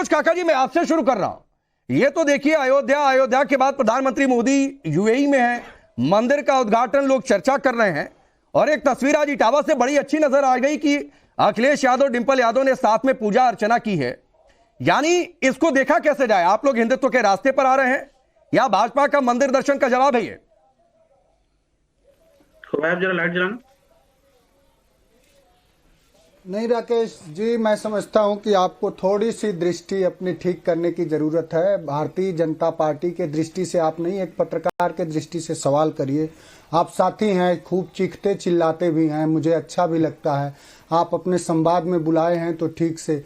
मनोज काका जी, मैं आपसे शुरू कर रहा हूं। ये तो देखिए, अयोध्या के बाद प्रधानमंत्री मोदी यूएई में है, मंदिर का उद्घाटन लोग चर्चा कर रहे हैं, और एक तस्वीर आज इटावा से बड़ी अच्छी नजर आ गई कि अखिलेश यादव, डिंपल यादव ने साथ में पूजा अर्चना की है। यानी इसको देखा कैसे जाए? आप लोग हिंदुत्व के रास्ते पर आ रहे हैं या भाजपा का मंदिर दर्शन का जवाब है ये? जरा लाइट जलाना। नहीं राकेश जी, मैं समझता हूं कि आपको थोड़ी सी दृष्टि अपनी ठीक करने की जरूरत है। भारतीय जनता पार्टी के दृष्टि से आप नहीं, एक पत्रकार के दृष्टि से सवाल करिए। आप साथी हैं, खूब चीखते चिल्लाते भी हैं, मुझे अच्छा भी लगता है। आप अपने संवाद में बुलाए हैं तो ठीक से।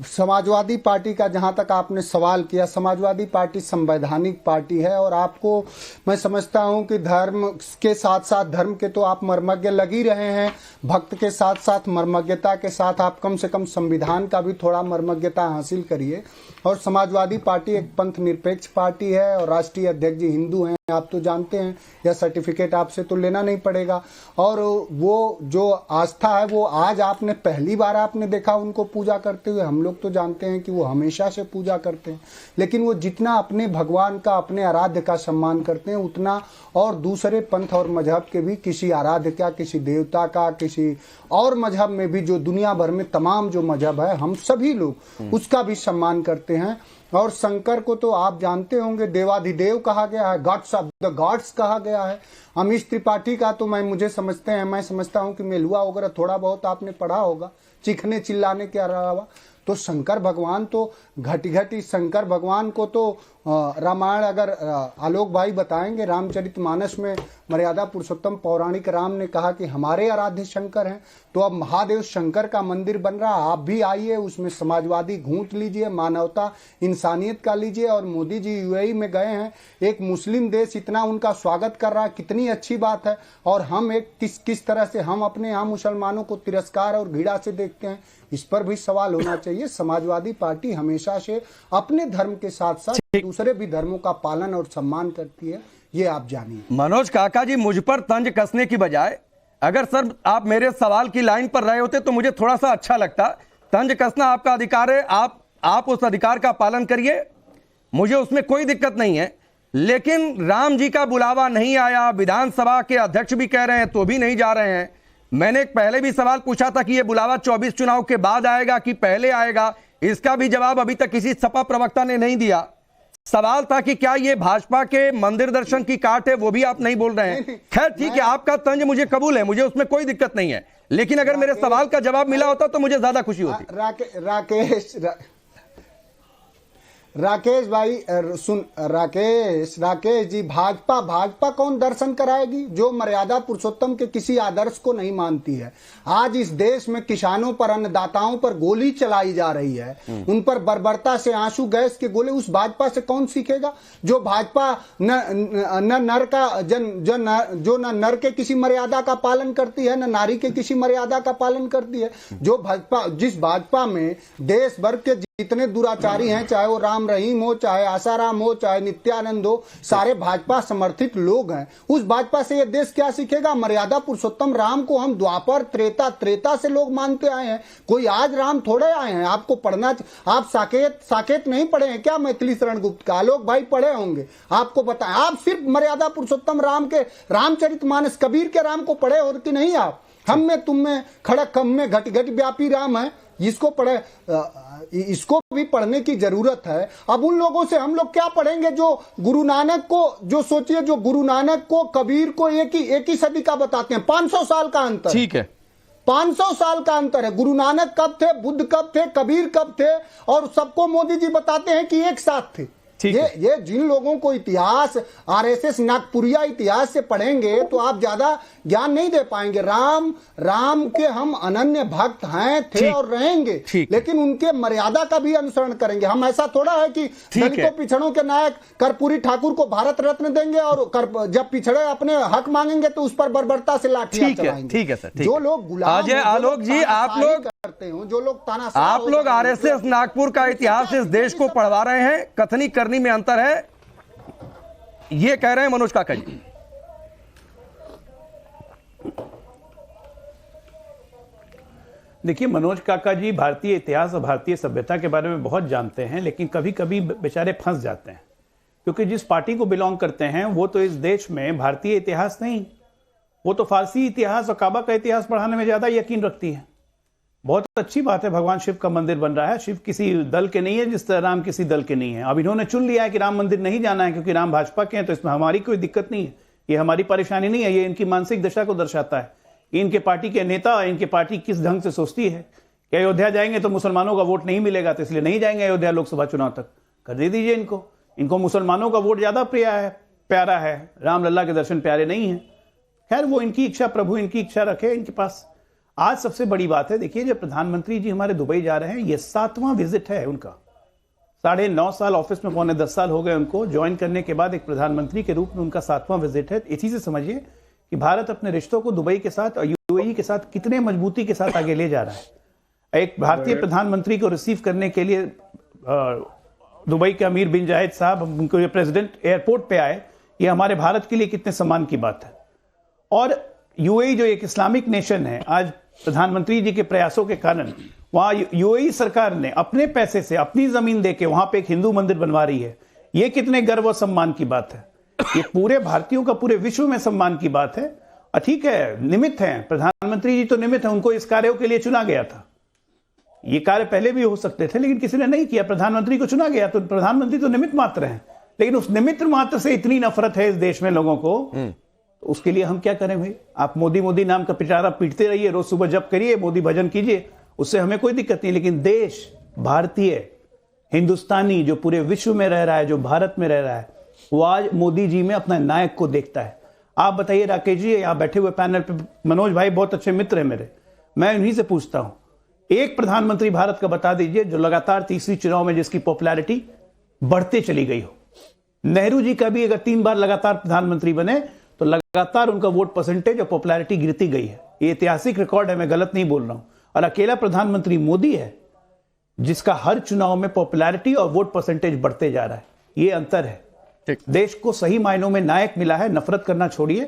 समाजवादी पार्टी का जहां तक आपने सवाल किया, समाजवादी पार्टी संवैधानिक पार्टी है और आपको मैं समझता हूं कि धर्म के साथ साथ धर्म के तो आप मर्मज्ञ लग ही रहे हैं, भक्त के साथ साथ मर्मज्ञता के साथ आप कम से कम संविधान का भी थोड़ा मर्मज्ञता हासिल करिए। और समाजवादी पार्टी एक पंथ निरपेक्ष पार्टी है और राष्ट्रीय अध्यक्ष जी हिंदू हैं, आप तो जानते हैं, यह सर्टिफिकेट आपसे तो लेना नहीं पड़ेगा। और वो जो आस्था है वो आज आपने पहली बार आपने देखा उनको पूजा करते हुए, हम लोग तो जानते हैं कि वो हमेशा से पूजा करते हैं। लेकिन वो जितना अपने भगवान का, अपने आराध्य का सम्मान करते हैं, उतना और दूसरे पंथ और मजहब के भी, किसी आराध्य का, किसी देवता का, किसी और मजहब में भी, जो दुनिया भर में तमाम जो मजहब है, हम सभी लोग उसका भी सम्मान करते हैं। और शंकर को तो आप जानते होंगे देवाधिदेव कहा गया है, गॉड्स ऑफ द गॉड्स कहा गया है। अमीश त्रिपाठी का तो मैं समझता हूं कि मेलुआ वगैरह थोड़ा बहुत आपने पढ़ा होगा, चीखने चिल्लाने के अलावा। तो शंकर भगवान तो घटी शंकर भगवान को तो रामायण, अगर आलोक भाई बताएंगे, रामचरितमानस में मर्यादा पुरुषोत्तम पौराणिक राम ने कहा कि हमारे आराध्य शंकर हैं। तो अब महादेव शंकर का मंदिर बन रहा, आप भी आइए, उसमें समाजवादी घूंट लीजिए, मानवता इंसानियत का लीजिए। और मोदी जी यूएई में गए हैं, एक मुस्लिम देश इतना उनका स्वागत कर रहा है, कितनी अच्छी बात है। और हम एक किस तरह से हम अपने यहाँ मुसलमानों को तिरस्कार और घृणा से देखते हैं, इस पर भी सवाल होना चाहिए। समाजवादी पार्टी हमेशा से अपने धर्म के साथ साथ दूसरे भी धर्मों का पालन और सम्मान करती है, ये आप जानिए। मनोज काका जी, मुझ पर तंज कसने की बजाय अगर सर आप मेरे सवाल की लाइन पर रहे होते तो मुझे थोड़ा सा अच्छा लगता। तंज कसना आपका अधिकार है, आप उस अधिकार का पालन करिए, मुझे उसमें कोई दिक्कत नहीं है। लेकिन राम जी का बुलावा नहीं आया, विधानसभा के अध्यक्ष भी कह रहे हैं तो भी नहीं जा रहे हैं। मैंने एक पहले भी सवाल पूछा था कि यह बुलावा 24 चुनाव के बाद आएगा कि पहले आएगा, इसका भी जवाब अभी तक किसी सपा प्रवक्ता ने नहीं दिया। सवाल था कि क्या ये भाजपा के मंदिर दर्शन की काट है, वो भी आप नहीं बोल रहे हैं। खैर ठीक है, आपका तंज मुझे कबूल है, मुझे उसमें कोई दिक्कत नहीं है। लेकिन अगर मेरे सवाल का जवाब मिला होता तो मुझे ज्यादा खुशी होती। राकेश भाई राकेश जी, भाजपा कौन दर्शन कराएगी जो मर्यादा पुरुषोत्तम के किसी आदर्श को नहीं मानती है। आज इस देश में किसानों पर, अन्नदाताओं पर गोली चलाई जा रही है, उन पर बर्बरता से आंसू गैस के गोले, उस भाजपा से कौन सीखेगा? जो भाजपा न नर का जो न नर के किसी मर्यादा का पालन करती है, न नारी के किसी मर्यादा का पालन करती है। जो भाजपा, जिस भाजपा में देश भर के जितने दुराचारी हैं, चाहे वो राम रहीम हो, चाहे आसाराम हो, चाहे नित्यानंद हो, सारे भाजपा समर्थित लोग हैं। उस भाजपा से ये देश क्या सीखेगा? मर्यादा पुरुषोत्तम राम को हम द्वापर त्रेता से लोग मानते आए हैं, कोई आज राम थोड़े आए हैं। आपको पढ़ना, आप साकेत नहीं पढ़े हैं क्या? मैथिली शरण गुप्त का आलोक भाई पढ़े होंगे, आपको बताएं। आप सिर्फ मर्यादा पुरुषोत्तम राम के रामचरितमानस, कबीर के राम को पढ़े हो कि नहीं? आप हम में, तुम में, खड़क हम में, घट घट व्यापी राम है, इसको पढ़े, इसको भी पढ़ने की जरूरत है। अब उन लोगों से हम लोग क्या पढ़ेंगे जो गुरु नानक को, जो सोचिए, जो गुरु नानक को, कबीर को एक ही सदी का बताते हैं। 500 साल का अंतर, ठीक है, 500 साल का अंतर है। गुरु नानक कब थे, बुद्ध कब थे, कबीर कब थे, और सबको मोदी जी बताते हैं कि एक साथ थे। ये जिन लोगों को इतिहास, आरएसएस नागपुरिया इतिहास से पढ़ेंगे तो आप ज्यादा ज्ञान नहीं दे पाएंगे। राम के हम अनन्य भक्त हैं, थे और रहेंगे, लेकिन उनके मर्यादा का भी अनुसरण करेंगे। हम ऐसा थोड़ा है कि दलितों पिछड़ों के नायक कर्पूरी ठाकुर को भारत रत्न देंगे और जब पिछड़े अपने हक मांगेंगे तो उस पर बर्बरता से लाठियां चलाएंगे। ठीक है सर। जो लोग गुलाम, आलोक जी, आप लोग करते हो, जो लोग तानाशाह, आप लोग आरएसएस नागपुर का इतिहास इस देश को पढ़वा रहे हैं, कथनी करनी में अंतर है, ये कह रहे हैं मनोज काका जी। देखिए मनोज काका जी भारतीय इतिहास और भारतीय सभ्यता के बारे में बहुत जानते हैं, लेकिन कभी कभी बेचारे फंस जाते हैं, क्योंकि जिस पार्टी को बिलोंग करते हैं वो तो इस देश में भारतीय इतिहास नहीं, वो तो फारसी इतिहास और काबा का इतिहास पढ़ाने में ज्यादा यकीन रखती है। बहुत अच्छी बात है, भगवान शिव का मंदिर बन रहा है, शिव किसी दल के नहीं है जिस तरह राम किसी दल के नहीं है। अब इन्होंने चुन लिया है कि राम मंदिर नहीं जाना है क्योंकि राम भाजपा के हैं, तो इसमें हमारी कोई दिक्कत नहीं है, ये हमारी परेशानी नहीं है, ये इनकी मानसिक दशा को दर्शाता है। इनके पार्टी के नेता, इनके पार्टी किस ढंग से सोचती है कि अयोध्या जाएंगे तो मुसलमानों का वोट नहीं मिलेगा, तो इसलिए नहीं जाएंगे अयोध्या लोकसभा चुनाव तक। कर दे दीजिए इनको मुसलमानों का वोट ज्यादा प्यारा है, राम लल्ला के दर्शन प्यारे नहीं है। खैर वो इनकी इच्छा, प्रभु इनकी इच्छा रखे इनके पास। आज सबसे बड़ी बात है, देखिए जब प्रधानमंत्री जी हमारे दुबई जा रहे हैं, ये 7वां विजिट है उनका। 9.5 साल ऑफिस में, 9.25 साल हो गए उनको ज्वाइन करने के बाद, एक प्रधानमंत्री के रूप में उनका 7वां विजिट है। इसी से समझिए कि भारत अपने रिश्तों को दुबई के साथ और यूएई के साथ कितने मजबूती के साथ आगे ले जा रहा है। एक भारतीय प्रधानमंत्री को रिसीव करने के लिए दुबई के अमीर बिन जायद साहब, उनको प्रेसिडेंट एयरपोर्ट पे आए, ये हमारे भारत के लिए कितने सम्मान की बात है। और यूएई जो एक इस्लामिक नेशन है, आज प्रधानमंत्री जी के प्रयासों के कारण वहां यूएई सरकार ने अपने पैसे से अपनी जमीन देके वहां पे एक हिंदू मंदिर बनवा रही है। ये कितने गर्व और सम्मान की बात है, ये पूरे भारतीयों का पूरे विश्व में सम्मान की बात है। ठीक है, निमित्त है, प्रधानमंत्री जी तो निमित्त है, उनको इस कार्यों के लिए चुना गया था। ये कार्य पहले भी हो सकते थे लेकिन किसी ने नहीं किया, प्रधानमंत्री को चुना गया, तो प्रधानमंत्री तो निमित्त मात्र हैं। लेकिन उस निमित्त मात्र से इतनी नफरत है इस देश में लोगों को, तो उसके लिए हम क्या करें भाई? आप मोदी नाम का पिटारा पीटते रहिए, रोज सुबह जप करिए, मोदी भजन कीजिए, उससे हमें कोई दिक्कत नहीं। लेकिन देश, भारतीय, हिंदुस्तानी जो पूरे विश्व में रह रहा है, जो भारत में रह रहा है, वो आज मोदी जी में अपना नायक को देखता है। आप बताइए राकेश जी, यहाँ बैठे हुए पैनल पे मनोज भाई बहुत अच्छे मित्र हैं मेरे, मैं इन्हीं से पूछता हूं, एक प्रधानमंत्री भारत का बता दीजिए जो लगातार तीसरी चुनाव में जिसकी पॉपुलैरिटी बढ़ते चली गई हो। नेहरू जी का भी अगर 3 बार लगातार प्रधानमंत्री बने तो लगातार उनका वोट परसेंटेज और पॉपुलैरिटी गिरती गई है। ये ऐतिहासिक रिकॉर्ड है, मैं गलत नहीं बोल रहा हूं। और अकेला प्रधानमंत्री मोदी है जिसका हर चुनाव में पॉपुलैरिटी और वोट परसेंटेज बढ़ते जा रहा है। ये अंतर है। देश को सही मायनों में नायक मिला है, नफरत करना छोड़िए,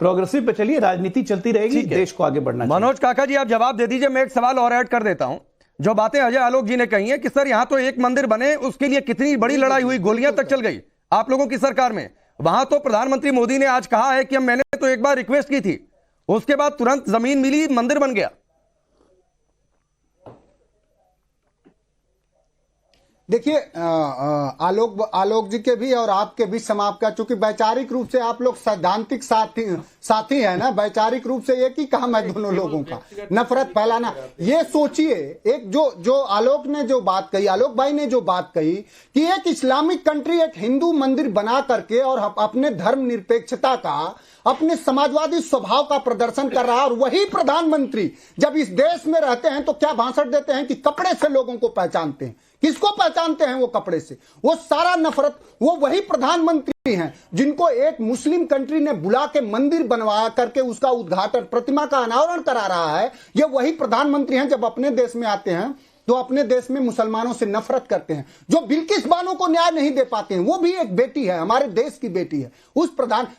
प्रोग्रेसिव पे चलिए, राजनीति चलती रहेगी, देश को आगे बढ़ना। मनोज काका जी आप जवाब दे दीजिए, मैं एक सवाल और ऐड कर देता हूं। जो बातें अजय आलोक जी ने कही है कि सर यहां तो एक मंदिर बने, उसके लिए कितनी बड़ी लड़ाई हुई, गोलियां तक चल गई आप लोगों की सरकार में। वहां तो प्रधानमंत्री मोदी ने आज कहा है कि मैंने तो एक बार रिक्वेस्ट की थी, उसके बाद तुरंत जमीन मिली, मंदिर बन गया। देखिए आलोक जी के भी और आपके भी समाप्त का, चूंकि वैचारिक रूप से आप लोग सैद्धांतिक साथी है ना, वैचारिक रूप से एक ही काम है दोनों लोगों का, नफरत फैलाना। ये सोचिए, एक जो आलोक ने जो बात कही, आलोक भाई ने जो बात कही कि एक इस्लामिक कंट्री एक हिंदू मंदिर बना करके और अपने धर्म निरपेक्षता का, अपने समाजवादी स्वभाव का प्रदर्शन कर रहा है, और वही प्रधानमंत्री जब इस देश में रहते हैं तो क्या भाषण देते हैं कि कपड़े से लोगों को पहचानते हैं। किसको पहचानते हैं वो कपड़े से? वो सारा नफरत, वो वही प्रधानमंत्री हैं जिनको एक मुस्लिम कंट्री ने बुला के मंदिर बनवा करके उसका उद्घाटन, प्रतिमा का अनावरण करा रहा है। ये वही प्रधानमंत्री हैं जब अपने देश में आते हैं तो अपने देश में मुसलमानों से नफरत करते हैं। जो बिल्किस बानो को न्याय नहीं दे पाते हैं, वो भी एक बेटी है, हमारे देश की बेटी है।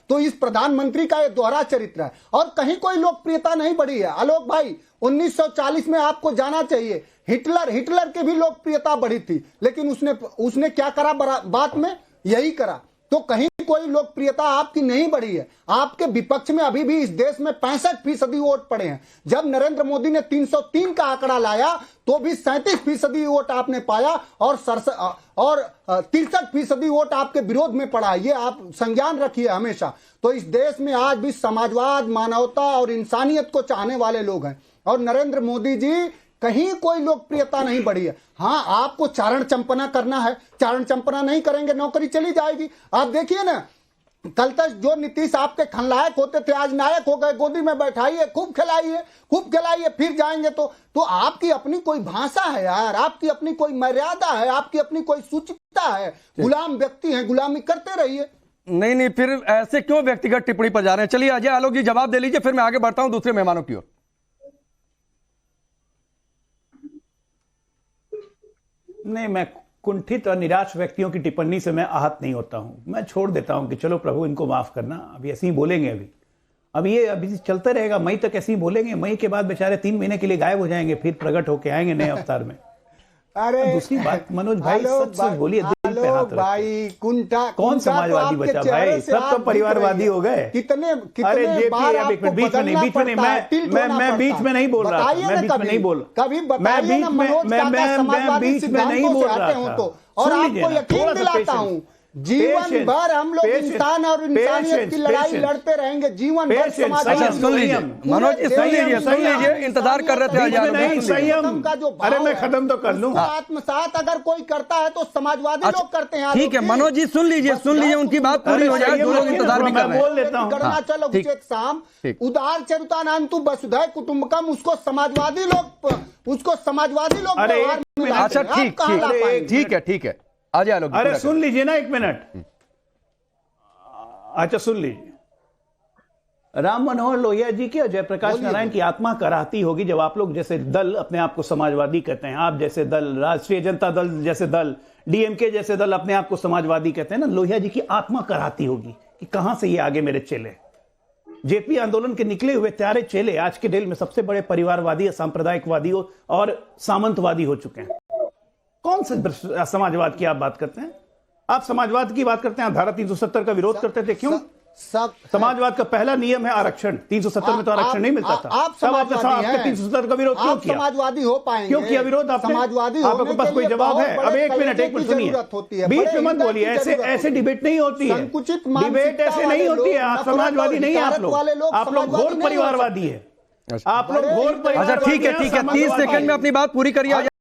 तो इस प्रधानमंत्री का ये दोहरा चरित्र है और कहीं कोई लोकप्रियता नहीं बढ़ी है। आलोक भाई 1940 में आपको जाना चाहिए, हिटलर की भी लोकप्रियता बढ़ी थी, लेकिन उसने क्या करा बात में? यही करा। तो कहीं कोई लोकप्रियता आपकी नहीं बढ़ी है। आपके विपक्ष में अभी भी इस देश में 65% वोट पड़े हैं। जब नरेंद्र मोदी ने 303 का आंकड़ा लाया तो भी 37% वोट आपने पाया और 63% वोट आपके विरोध में पड़ा। ये आप संज्ञान रखिए हमेशा। तो इस देश में आज भी समाजवाद, मानवता और इंसानियत को चाहने वाले लोग हैं और नरेंद्र मोदी जी कहीं कोई लोकप्रियता नहीं बढ़ी है। हाँ, आपको चारण चंपना करना है, चारण चंपना नहीं करेंगे नौकरी चली जाएगी। आप देखिए ना, कल तक जो नीतीश आपके खलनायक होते थे आज नायक हो गए। गोदी में बैठाइए, खूब खिलाइए, फिर जाएंगे तो आपकी अपनी कोई भाषा है यार, आपकी अपनी कोई मर्यादा है, आपकी अपनी कोई सूचिता है। गुलाम व्यक्ति हैं, गुलामी करते रहिए। नहीं, फिर ऐसे क्यों व्यक्तिगत टिप्पणी पर जा रहे हैं? चलिए अजय आलोक जी जवाब दे लीजिए, फिर मैं आगे बढ़ता हूं दूसरे मेहमानों की ओर। नहीं, मैं कुंठित और निराश व्यक्तियों की टिप्पणी से मैं आहत नहीं होता हूं। मैं छोड़ देता हूं कि चलो प्रभु इनको माफ करना, अभी ऐसे ही बोलेंगे अभी। अब ये अभी चलता रहेगा, मई तक ऐसे ही बोलेंगे, मई के बाद बेचारे 3 महीने के लिए गायब हो जाएंगे, फिर प्रकट होके आएंगे नए अवतार में। अरे दूसरी बात मनोज भाई, सच सच बोलिए, दिल पे हाथ रखिए। भाई कुंठा कौन समाजवादी बचा भाई, सब तो परिवारवादी हो गए। कितने अरे कितने बार जेपी, आपको बीच में नहीं, बदलना बीच में नहीं, पड़ता है, टिल्ट होना मैं बीच पड़ता में नहीं बोल रहा था, बताइए मैं ना बीच में नहीं बोल, कभी बताइए ना मनोज काका समाजवादी सिद्धांतों से हटे हो तो, और आपको यकीन दिलाता हूँ जीवन भर हम लोग इंसान और इंसानियत की लड़ाई लड़ते रहेंगे, जीवन भर समाज। अच्छा सुन लीजिए मनोज जी, सुन लीजिए, इंतजार कर रहे थे आजाद नहीं, संयम का जो अरे मैं खत्म तो कर लूं। आत्मसात अगर कोई करता है तो समाजवादी लोग करते हैं। ठीक है मनोज जी, सुन लीजिए, उनकी बात पूरी हो जाए, जो लोग इंतजार भी कर रहे हैं। बोल लेता हूं। गणनाचल उचित साम उदार चरितानांतु वसुधैव कुटुंबकम, उसको समाजवादी लोग व्यवहार में लाते अच्छा हैं। आप कहाँ ला पाएंगे? ठीक है आ जाए लोग। अरे सुन लीजिए ना, 1 मिनट। अच्छा सुन लीजिए, राम मनोहर लोहिया जी की और जयप्रकाश नारायण की आत्मा कराहती होगी जब आप लोग जैसे दल अपने आप को समाजवादी कहते हैं, आप जैसे दल, राष्ट्रीय जनता दल जैसे दल, डीएमके जैसे दल अपने आप को समाजवादी कहते हैं ना, लोहिया जी की आत्मा कराहती होगी कि कहां से ये आगे मेरे चेले। जेपी आंदोलन के निकले हुए प्यारे चेले आज के डेल में सबसे बड़े परिवारवादी, सांप्रदायिकवादी और सामंतवादी हो चुके हैं। कौन से समाजवाद की आप बात करते हैं? आप समाजवाद की बात करते हैं, धारा 370 का विरोध करते थे, क्यों? समाजवाद का पहला नियम है आरक्षण। 370 में तो आरक्षण नहीं मिलता था। आप समाजवादी हैं, 370 का विरोध क्यों किया? समाजवादी हो पाएंगे? क्यों किया विरोध आपने? समाजवादी आपके पास कोई जवाब है? अब एक मिनट सुनिए, बीच में मत बोलिए, ऐसे डिबेट नहीं होती है, डिबेट ऐसे नहीं होती है। आप समाजवादी नहीं है, आप लोग घोर परिवारवादी है, आप लोग घोर परिवारवादी। अच्छा ठीक है, 30 सेकंड में अपनी बात पूरी करिए।